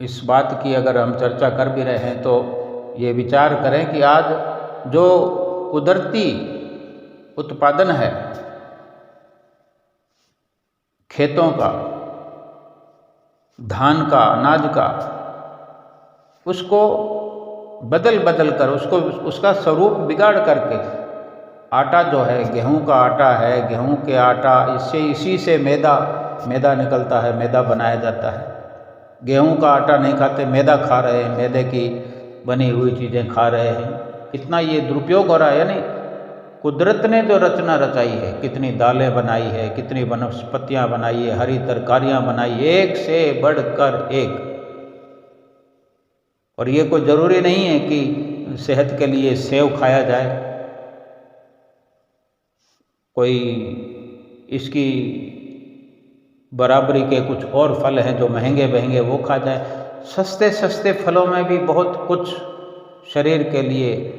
इस बात की अगर हम चर्चा कर भी रहे हैं तो ये विचार करें कि आज जो कुदरती उत्पादन है खेतों का, धान का, अनाज का, उसको बदल बदल कर, उसका स्वरूप बिगाड़ करके, आटा जो है, गेहूं का आटा है, गेहूं के आटा, इसी से मैदा निकलता है, मैदा बनाया जाता है। गेहूं का आटा नहीं खाते, मैदा खा रहे हैं, मैदे की बनी हुई चीज़ें खा रहे हैं। कितना ये दुरुपयोग हो रहा है। यानी कुदरत ने जो रचना रचाई है, कितनी दालें बनाई है, कितनी वनस्पतियाँ बनाई है, हरी तरकारियाँ बनाई, एक से बढ़कर एक। और ये कोई ज़रूरी नहीं है कि सेहत के लिए सेव खाया जाए, कोई इसकी बराबरी के कुछ और फल हैं जो महंगे महंगे वो खा जाए। सस्ते सस्ते फलों में भी बहुत कुछ शरीर के लिए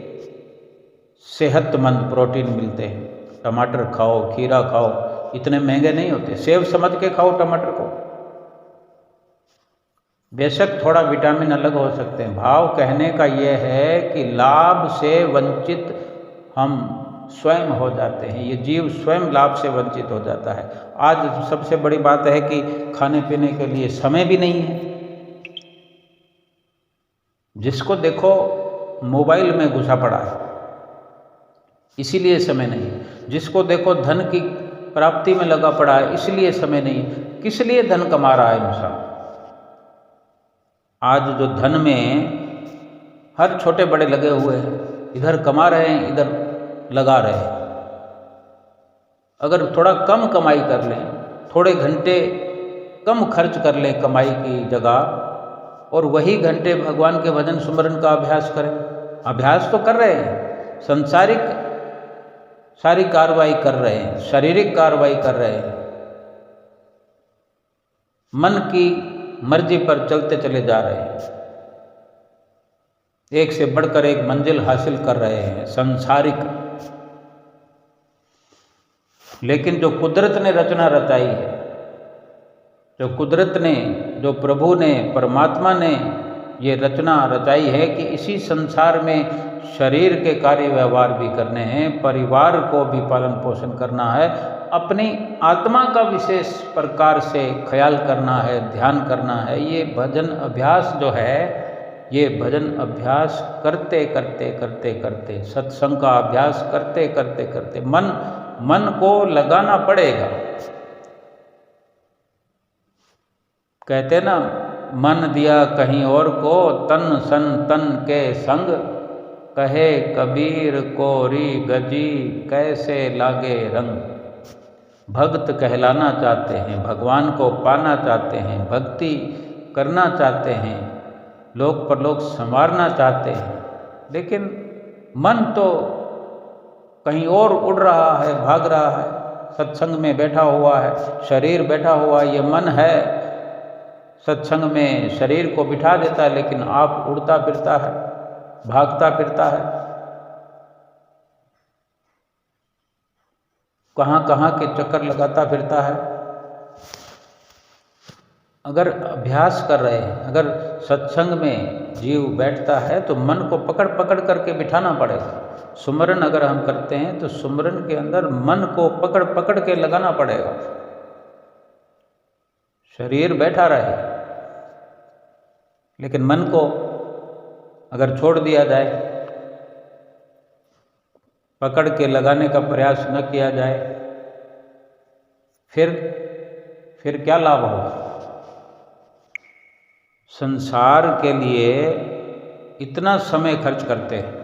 सेहतमंद प्रोटीन मिलते हैं। टमाटर खाओ, खीरा खाओ, इतने महंगे नहीं होते। सेव समझ के खाओ टमाटर को। बेशक थोड़ा विटामिन अलग हो सकते हैं। भाव कहने का ये है कि लाभ से वंचित हम स्वयं हो जाते हैं। ये जीव स्वयं लाभ से वंचित हो जाता है। आज सबसे बड़ी बात है कि खाने पीने के लिए समय भी नहीं है। जिसको देखो मोबाइल में घुसा पड़ा है, इसीलिए समय नहीं है। जिसको देखो धन की प्राप्ति में लगा पड़ा है, इसलिए समय नहीं है। किस लिए धन कमा रहा है इंसान? आज जो धन में हर छोटे बड़े लगे हुए हैं, इधर कमा रहे हैं, इधर लगा रहे हैं। अगर थोड़ा कम कमाई कर लें, थोड़े घंटे कम खर्च कर लें कमाई की जगह, और वही घंटे भगवान के भजन सुमरन का अभ्यास करें। अभ्यास तो कर रहे हैं, सांसारिक सारी कार्रवाई कर रहे हैं, शारीरिक कार्रवाई कर रहे हैं, मन की मर्जी पर चलते चले जा रहे हैं, एक से बढ़कर एक मंजिल हासिल कर रहे हैं सांसारिक। लेकिन जो कुदरत ने रचना रचाई है, जो कुदरत ने, जो प्रभु ने, परमात्मा ने ये रचना रचाई है कि इसी संसार में शरीर के कार्य व्यवहार भी करने हैं, परिवार को भी पालन पोषण करना है, अपनी आत्मा का विशेष प्रकार से ख्याल करना है, ध्यान करना है। ये भजन अभ्यास जो है, ये भजन अभ्यास करते करते करते करते, सत्संग का अभ्यास करते करते करते मन को लगाना पड़ेगा। कहते ना, मन दिया कहीं और को, तन सन तन के संग, कहे कबीर कोरी गजी, कैसे लागे रंग। भक्त कहलाना चाहते हैं, भगवान को पाना चाहते हैं, भक्ति करना चाहते हैं, लोक परलोक संवारना चाहते हैं, लेकिन मन तो कहीं और उड़ रहा है, भाग रहा है, सत्संग में बैठा हुआ है, शरीर बैठा हुआ है, ये मन है, सत्संग में शरीर को बिठा देता है, लेकिन आप उड़ता फिरता है, भागता फिरता है, कहाँ कहाँ के चक्कर लगाता फिरता है। अगर अभ्यास कर रहे हैं, अगर सत्संग में जीव बैठता है तो मन को पकड़ पकड़ करके बिठाना पड़ेगा। सुमरन अगर हम करते हैं तो सुमरन के अंदर मन को पकड़ पकड़ के लगाना पड़ेगा। शरीर बैठा रहे, लेकिन मन को अगर छोड़ दिया जाए, पकड़ के लगाने का प्रयास न किया जाए, फिर क्या लाभ होगा। संसार के लिए इतना समय खर्च करते हैं,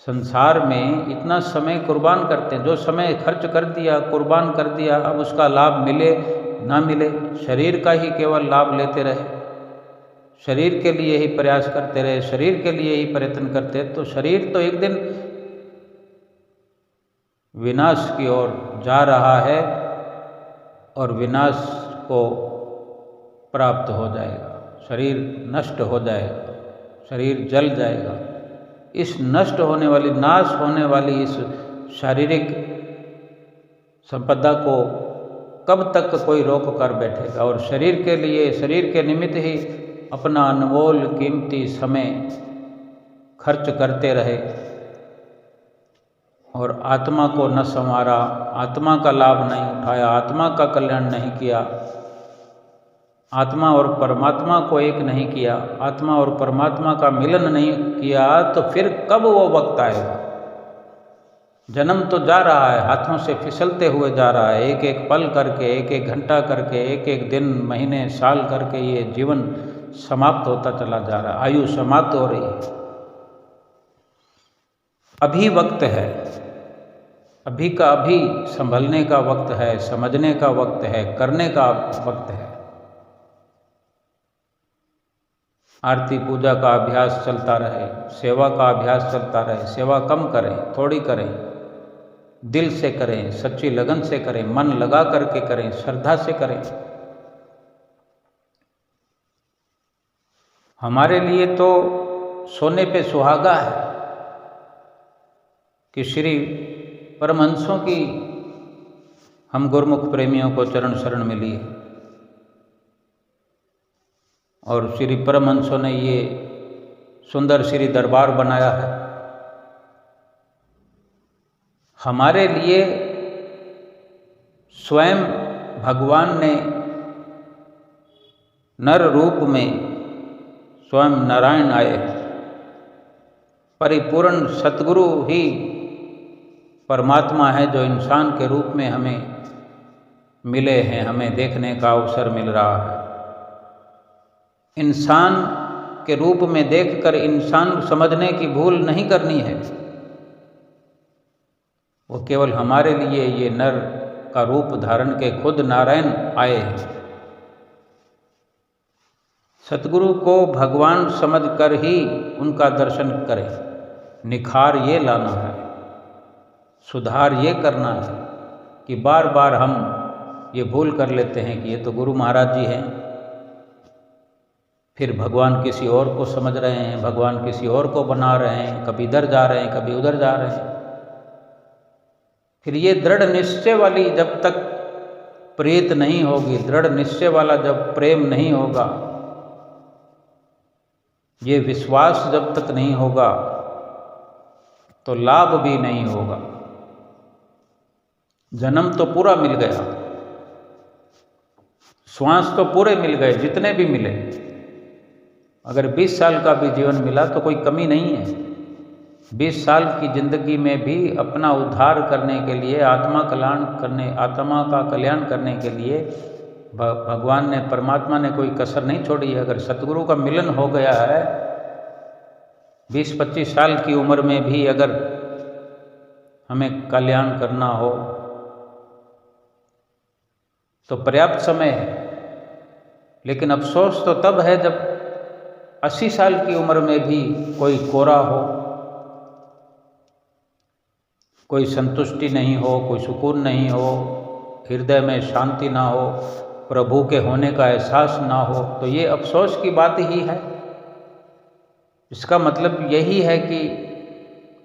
संसार में इतना समय कुर्बान करते हैं, जो समय खर्च कर दिया, कुर्बान कर दिया, अब उसका लाभ मिले ना मिले, शरीर का ही केवल लाभ लेते रहे, शरीर के लिए ही प्रयास करते रहे, शरीर के लिए ही प्रयत्न करते, तो शरीर तो एक दिन विनाश की ओर जा रहा है और विनाश को प्राप्त हो जाएगा, शरीर नष्ट हो जाएगा, शरीर जल जाएगा। इस नष्ट होने वाली, नाश होने वाली इस शारीरिक संपदा को कब तक कोई रोक कर बैठेगा। और शरीर के लिए, शरीर के निमित्त ही अपना अनमोल कीमती समय खर्च करते रहे और आत्मा को न संवारा, आत्मा का लाभ नहीं उठाया, आत्मा का कल्याण नहीं किया, आत्मा और परमात्मा को एक नहीं किया, आत्मा और परमात्मा का मिलन नहीं किया, तो फिर कब वो वक्त आएगा। जन्म तो जा रहा है, हाथों से फिसलते हुए जा रहा है, एक एक पल करके, एक एक घंटा करके, एक एक दिन, महीने, साल करके ये जीवन समाप्त होता चला जा रहा है, आयु समाप्त हो रही है। अभी वक्त है, अभी का अभी संभलने का वक्त है, समझने का वक्त है, करने का वक्त है। आरती पूजा का अभ्यास चलता रहे, सेवा का अभ्यास चलता रहे, सेवा कम करें, थोड़ी करें, दिल से करें, सच्ची लगन से करें, मन लगा करके करें, श्रद्धा से करें। हमारे लिए तो सोने पे सुहागा है कि श्री परमहंसों की हम गुरुमुख प्रेमियों को चरण शरण मिली है और श्री परमहंसों ने ये सुंदर श्री दरबार बनाया है। हमारे लिए स्वयं भगवान ने नर रूप में स्वयं नारायण आए, परिपूर्ण सतगुरु ही परमात्मा है जो इंसान के रूप में हमें मिले हैं, हमें देखने का अवसर मिल रहा है। इंसान के रूप में देखकर इंसान समझने की भूल नहीं करनी है। वो केवल हमारे लिए ये नर का रूप धारण के खुद नारायण आए हैं। सतगुरु को भगवान समझकर ही उनका दर्शन करें, निखार ये लाना है। सुधार ये करना है कि बार बार हम ये भूल कर लेते हैं कि ये तो गुरु महाराज जी हैं, फिर भगवान किसी और को समझ रहे हैं, भगवान किसी और को बना रहे हैं, कभी इधर जा रहे हैं, कभी उधर जा रहे हैं। फिर ये दृढ़ निश्चय वाली जब तक प्रीत नहीं होगी, दृढ़ निश्चय वाला जब प्रेम नहीं होगा, ये विश्वास जब तक नहीं होगा तो लाभ भी नहीं होगा। जन्म तो पूरा मिल गया, श्वास तो पूरे मिल गए जितने भी मिले। अगर 20 साल का भी जीवन मिला तो कोई कमी नहीं है। 20 साल की जिंदगी में भी अपना उद्धार करने के लिए, आत्मा का कल्याण करने के लिए भगवान ने, परमात्मा ने कोई कसर नहीं छोड़ी है। अगर सतगुरु का मिलन हो गया है 20-25 साल की उम्र में भी, अगर हमें कल्याण करना हो तो पर्याप्त समय है। लेकिन अफसोस तो तब है जब 80 साल की उम्र में भी कोई कोरा हो, कोई संतुष्टि नहीं हो, कोई सुकून नहीं हो, हृदय में शांति ना हो, प्रभु के होने का एहसास ना हो, तो ये अफसोस की बात ही है। इसका मतलब यही है कि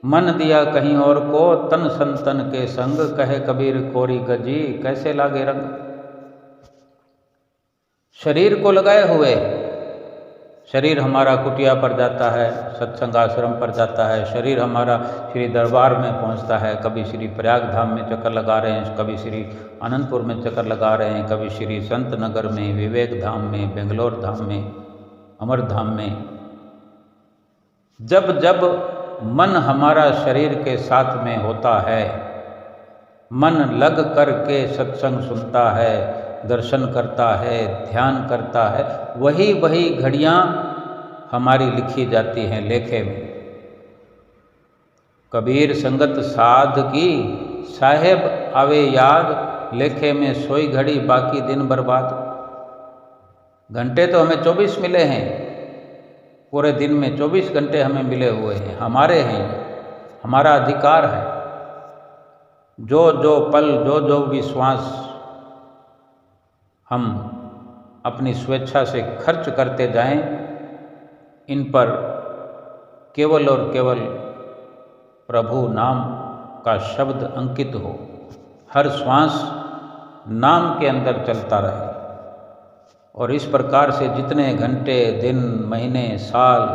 मन दिया कहीं और को, तन संतन के संग, कहे कबीर कोरी गजी, कैसे लागे रंग। शरीर को लगाए हुए, शरीर हमारा कुटिया पर जाता है, सत्संग आश्रम पर जाता है, शरीर हमारा श्री दरबार में पहुंचता है, कभी श्री प्रयाग धाम में चक्कर लगा रहे हैं, कभी श्री अनंतपुर में चक्कर लगा रहे हैं, कभी श्री संत नगर में, विवेक धाम में, बेंगलोर धाम में, अमर धाम में। जब जब मन हमारा शरीर के साथ में होता है, मन लग कर के सत्संग सुनता है, दर्शन करता है, ध्यान करता है, वही वही घड़ियाँ हमारी लिखी जाती हैं लेखे में। कबीर संगत साध की, साहेब आवे याद, लेखे में सोई घड़ी बाकी दिन बर्बाद। घंटे तो हमें 24 मिले हैं, पूरे दिन में 24 घंटे हमें मिले हुए हैं, हमारे हैं, हमारा अधिकार है। जो जो पल, जो जो भी श्वास हम अपनी स्वेच्छा से खर्च करते जाएं, इन पर केवल और केवल प्रभु नाम का शब्द अंकित हो, हर श्वास नाम के अंदर चलता रहे। और इस प्रकार से जितने घंटे, दिन, महीने, साल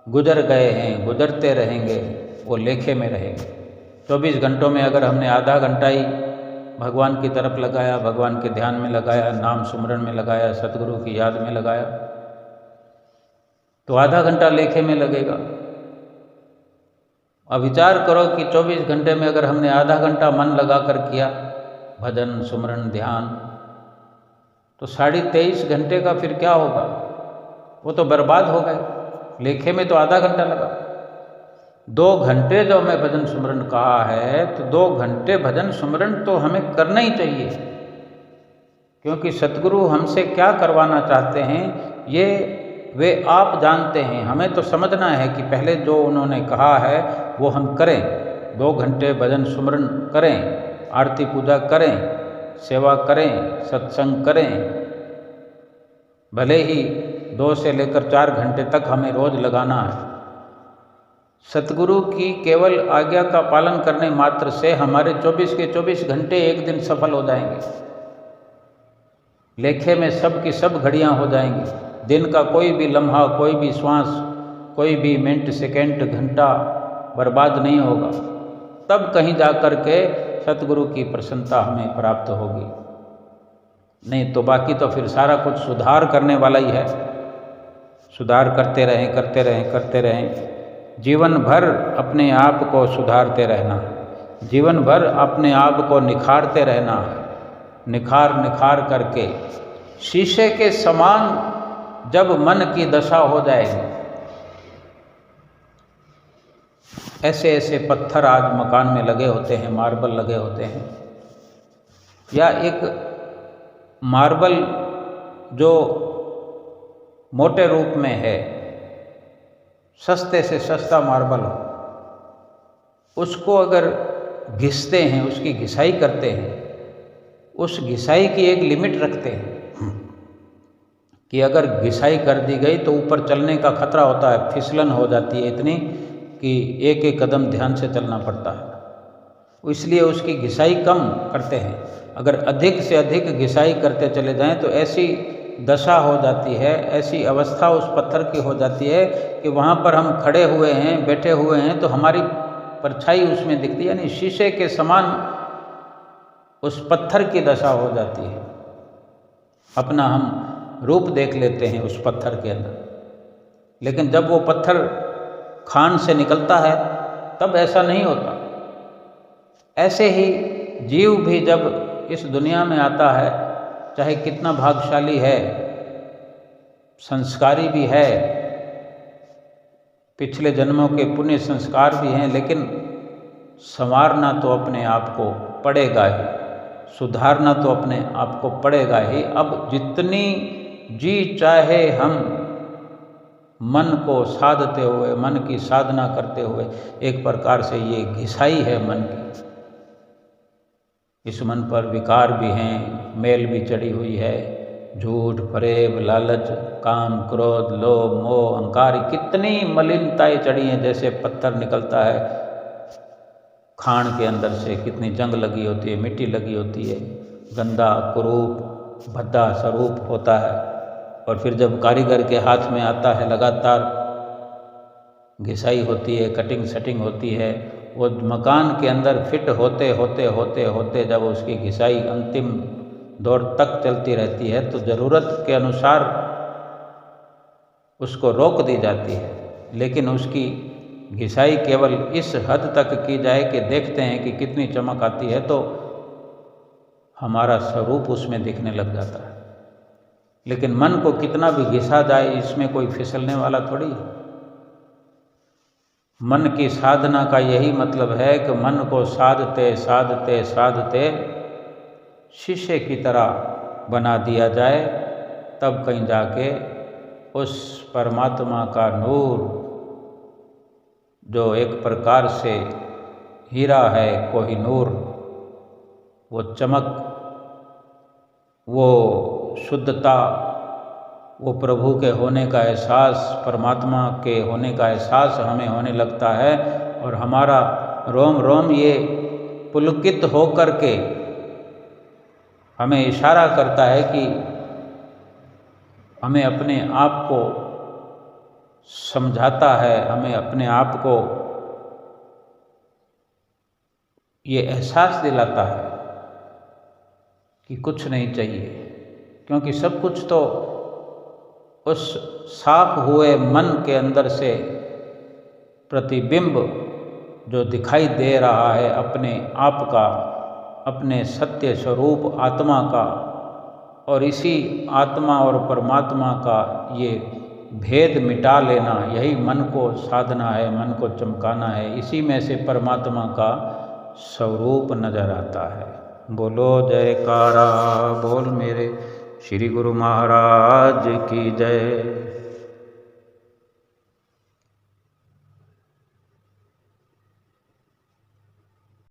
गुजर गए हैं, गुजरते रहेंगे, वो लेखे में रहेंगे। 24 घंटों में अगर हमने आधा घंटा ही भगवान की तरफ लगाया, भगवान के ध्यान में लगाया, नाम सुमरन में लगाया, सतगुरु की याद में लगाया, तो आधा घंटा लेखे में लगेगा। अब विचार करो कि 24 घंटे में अगर हमने आधा घंटा मन लगा कर किया भजन, सुमरन, ध्यान, तो 23.5 घंटे का फिर क्या होगा? वो तो बर्बाद हो गए। लेखे में तो आधा घंटा लगा। 2 घंटे जो हमें भजन सुमरन कहा है, तो 2 घंटे भजन सुमरन तो हमें करना ही चाहिए, क्योंकि सतगुरु हमसे क्या करवाना चाहते हैं ये वे आप जानते हैं। हमें तो समझना है कि पहले जो उन्होंने कहा है वो हम करें। 2 घंटे भजन सुमरन करें, आरती पूजा करें, सेवा करें, सत्संग करें। भले ही 2 से लेकर 4 घंटे तक हमें रोज लगाना है। सतगुरु की केवल आज्ञा का पालन करने मात्र से हमारे 24 के 24 घंटे एक दिन सफल हो जाएंगे। लेखे में सब की सब घड़ियां हो जाएंगी। दिन का कोई भी लम्हा, कोई भी श्वास, कोई भी मिनट, सेकंड, घंटा बर्बाद नहीं होगा। तब कहीं जा कर के सतगुरु की प्रसन्नता हमें प्राप्त होगी। नहीं तो बाकी तो फिर सारा कुछ सुधार करने वाला ही है। सुधार करते रहें, करते रहें, करते रहें। जीवन भर अपने आप को सुधारते रहना, जीवन भर अपने आप को निखारते रहना। निखार निखार करके शीशे के समान जब मन की दशा हो जाएगी, ऐसे ऐसे पत्थर आज मकान में लगे होते हैं, मार्बल लगे होते हैं, या एक मार्बल जो मोटे रूप में है, सस्ते से सस्ता मार्बल हो, उसको अगर घिसते हैं, उसकी घिसाई करते हैं, उस घिसाई की एक लिमिट रखते हैं कि अगर घिसाई कर दी गई तो ऊपर चलने का खतरा होता है, फिसलन हो जाती है इतनी कि एक एक कदम ध्यान से चलना पड़ता है। इसलिए उसकी घिसाई कम करते हैं। अगर अधिक से अधिक घिसाई करते चले जाएं तो ऐसी दशा हो जाती है, ऐसी अवस्था उस पत्थर की हो जाती है कि वहाँ पर हम खड़े हुए हैं, बैठे हुए हैं तो हमारी परछाई उसमें दिखती है, यानी शीशे के समान उस पत्थर की दशा हो जाती है। अपना हम रूप देख लेते हैं उस पत्थर के अंदर। लेकिन जब वो पत्थर खान से निकलता है तब ऐसा नहीं होता। ऐसे ही जीव भी जब इस दुनिया में आता है, चाहे कितना भाग्यशाली है, संस्कारी भी है, पिछले जन्मों के पुण्य संस्कार भी हैं, लेकिन संवारना तो अपने आप को पड़ेगा ही, सुधारना तो अपने आप को पड़ेगा ही। अब जितनी जी चाहे हम मन को साधते हुए, मन की साधना करते हुए, एक प्रकार से ये घिसाई है मन की। इस मन पर विकार भी हैं, मैल भी चढ़ी हुई है, झूठ, फरेब, लालच, काम, क्रोध, लोभ, मोह, अहंकार, कितनी मलिनताएं चढ़ी हैं। जैसे पत्थर निकलता है खान के अंदर से, कितनी जंग लगी होती है, मिट्टी लगी होती है, गंदा, कुरूप, भद्दा स्वरूप होता है। और फिर जब कारीगर के हाथ में आता है, लगातार घिसाई होती है, कटिंग सेटिंग होती है, वो मकान के अंदर फिट होते होते होते होते जब उसकी घिसाई अंतिम दौर तक चलती रहती है तो ज़रूरत के अनुसार उसको रोक दी जाती है। लेकिन उसकी घिसाई केवल इस हद तक की जाए कि देखते हैं कि कितनी चमक आती है तो हमारा स्वरूप उसमें दिखने लग जाता है। लेकिन मन को कितना भी घिसा जाए, इसमें कोई फिसलने वाला थोड़ी है। मन की साधना का यही मतलब है कि मन को साधते साधते साधते शीशे की तरह बना दिया जाए, तब कहीं जाके उस परमात्मा का नूर, जो एक प्रकार से हीरा है कोहिनूर, वो चमक, वो शुद्धता, वो प्रभु के होने का एहसास, परमात्मा के होने का एहसास हमें होने लगता है। और हमारा रोम रोम ये पुलकित हो कर के हमें इशारा करता है कि हमें अपने आप को समझाता है, हमें अपने आप को ये एहसास दिलाता है कि कुछ नहीं चाहिए, क्योंकि सब कुछ तो उस साफ हुए मन के अंदर से प्रतिबिंब जो दिखाई दे रहा है अपने आप का, अपने सत्य स्वरूप आत्मा का, और इसी आत्मा और परमात्मा का ये भेद मिटा लेना, यही मन को साधना है, मन को चमकाना है। इसी में से परमात्मा का स्वरूप नजर आता है। बोलो जयकारा बोल मेरे श्री गुरु महाराज की जय।